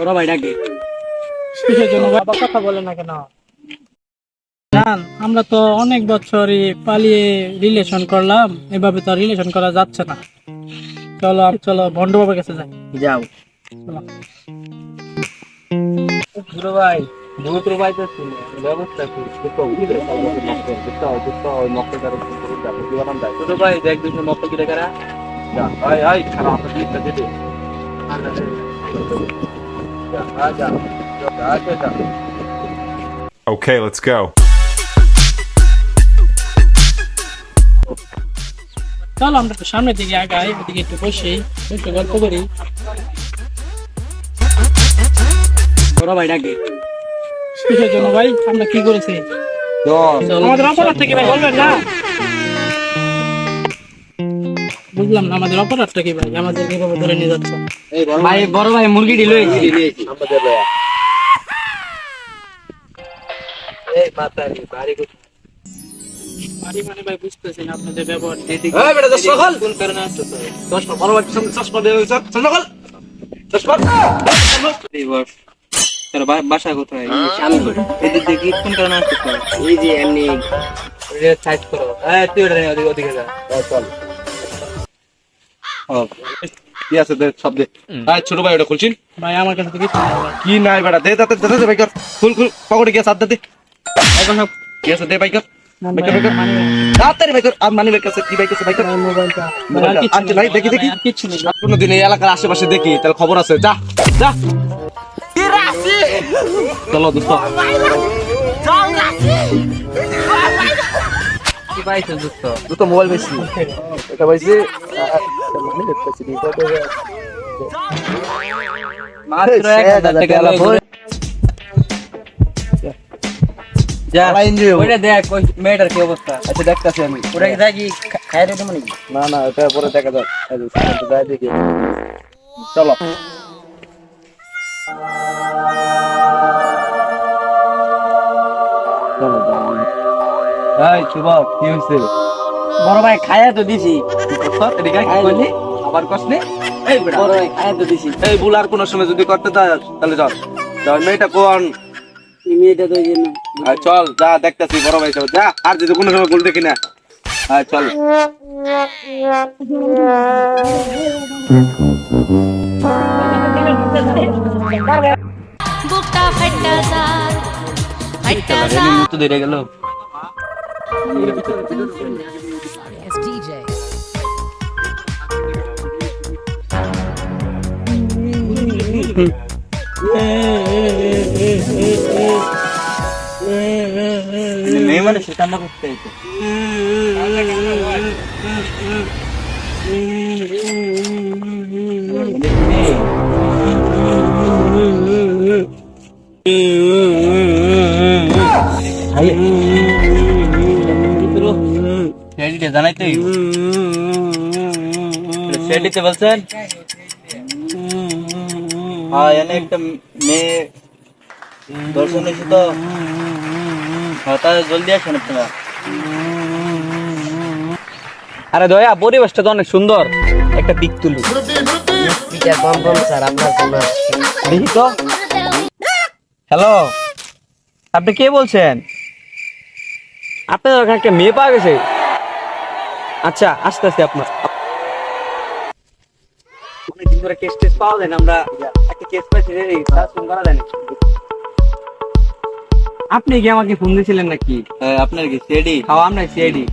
বড় ভাই ডাকে। কিসের জন্য বাবা কথা বলে না কেন? জান, আমরা তো অনেক বছরই পালিয়ে রিলেশন করলাম, এভাবে তো রিলেশন করা যাচ্ছে না। চলো চলো ভন্ড বাবার কাছে যাই। যাও চলো। ছোট ভাই, ছোট ভাই তো ছিল ব্যবস্থা কি ছোট ভাই দেখ দুজন মত কি দেখা খারাপ দিতে Okay, let's go. চলো আমরা একটু সামনের দিকে আগাই, ওদিকে একটু বসি, একটু গল্প করি। বড় ভাই ডাকে। কিসের জন্য ভাই? আমরা কি করেছি? আমাদের অপরাধ থেকে ভাই বলবেন না? বুঝলাম না, আমাদের অপরাধটা কি ভাই? আমাদের কিভাবে ধরে নিয়ে যাচ্ছে? ভাই বড় ভাই মুরগি ডিল হয়েছে বাড়ি মানে ভাই বুঝতেছি না আপনাদের ব্যবহার। কোন কারণে আসছো বাসা কোথায়? এদের দেখি কোন কারণে আসছো? এই যে এমনি সাইজ করো। তুই ওদিকে যা। চল কি আছে দে সব দে। ছোট ভাই ওটা খুলছিস ভাই আমার কাছে তো কিছু নেই ভাই। কি নাই বেটা দে তাতে দে ভাই কর খুল পকেটে গিয়ে সাত দে এখন সব কি আছে দে ভাই কর তাড়াতাড়ি ভাই কর। আর মানি ভাই কাছে কি ভাই কাছে ভাই কর মোবাইলটা আর নাই দেখি আর কিছু নেই। কোনদিন এই এলাকার আশেপাশে দেখি তাহলে খবর আছে। যা যা চলো দোস্ত। কি পাইছো দোস্ত? দুটো মোবাইল বেশি এটা পাইছি মাত্র 1000 টাকা যা ওইটা দেখ ওই মেয়েটার কি অবস্থা। আচ্ছা দেখতাছি আমি। ওটা কি দেখি খাই রে মানে না না এটা পরে দেখা যাক। যাই দেখি চলো। এই শুভ কি হয়েছে? বড় ভাই খায়া তো দিছি। আবার কষ্ট এই বড় ভাই খায়া তো দিছি। এই ভুল আর কোন সময় যদি করতে চাস তাহলে চল। চল মেয়েটা কোন মেয়েটা তো এই জন্য চল যা দেখতাছি বড় ভাই যা। আর যদি কোনো সময় ভুল দেখি না চল। বুকটা ফাটা যায় ফাটা আমি যায় মতো ধরে গেল। মেয়ে মানে সে কান্না করতে হইতো। জানাইতে সেটিতে বলছেন এনে একটা মেয়ে দর্শন হয়েছে তো তাহলে জলদি আসেন আপনারা। আরে দয়া পরিবেশটা তো অনেক সুন্দর, একটা পিক তুলি দেখি তো। হ্যালো আপনি কে বলছেন? আপনার ওখানে একটা মেয়ে পাওয়া গেছে? আচ্ছা আসতে আসতে আপনার অনেকদিন ধরে কেস টেস পাওয়া যায় না। আমরা একটা কেস পাইছি ফোন করা যায় না। আপনি কি আমাকে ফোন দিয়েছিলেন নাকি? আপনার কি সিআইডি? হ্যাঁ আমরা সিআইডি।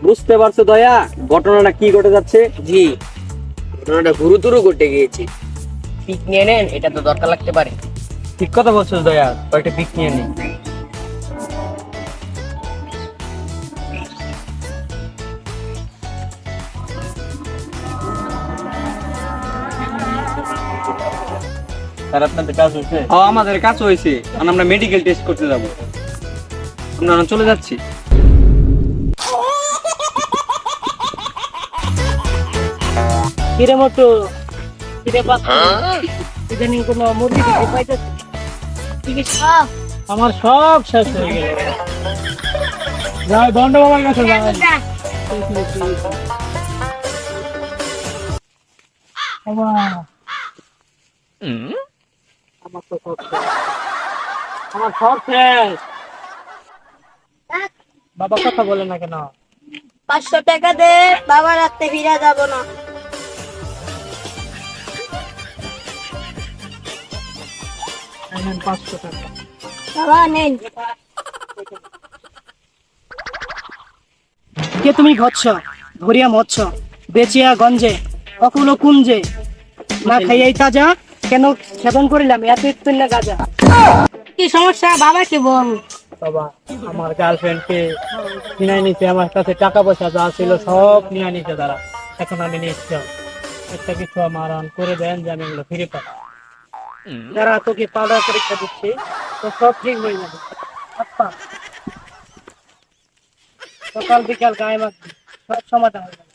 বুঝতে পারছো দয়া ঘটনাটা কি ঘটে যাচ্ছে? জি, ঘটনাটা গুরুতর ঘটে গিয়েছে। পিক নিয়ে নেন, এটা তো দরকার লাগতে পারে। ঠিক কথা বলছো দয়া, কয়েকটা পিক নিয়ে নিই। স্যার আপনাদের কাজ হয়েছে? হ্যাঁ আমাদের কাজ হয়েছে, এখন আমরা মেডিকেল টেস্ট করতে যাব। আমরা চলে যাচ্ছি। কিরে মতো কিরে বাচ্চা ইদানিং কোনো মুরগি দেখতে পাইতেছি? ঠিক আছে, আমার সব শেষ হয়ে গেল। যাই বন্ড বাবার কাছে যাই বাবা আমার তো সব শেষ। আমার সব শেষ বাবা কথা বলে না কেন 500 টাকা দে, বাবা রাতে ফিরে যাব না। এই নেন 500 টাকা বাবা নেন। কে তুমি ঘচ্ছ ধরিয়া মচ্ছ বেচিয়া গঞ্জে অকুল কুঞ্জে না খাইয়াই তাজা কেন সেবন করিলাম এত তুল্য গাজা। কি সমস্যা বাবা কি বল? বাবা আমার গার্লফ্রেন্ডকে নিয়ে নিচ্ছে, আমার কাছে টাকা পয়সা যা ছিল সব নিয়ে নিচ্ছে তারা। এখন আমি নিচ্ছি একটা কিছু আমার করে দেন যে আমি এগুলো ফিরে পাই। যারা তোকে পাউডার পরীক্ষা দিচ্ছে তো সব ঠিক হয়ে যাবে। আপ্পা সকাল বিকাল গায়ে মাখবি সব সমাধান হয়ে যাবে।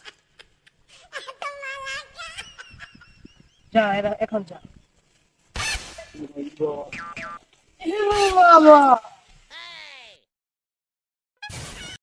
যা এখন যা বাবা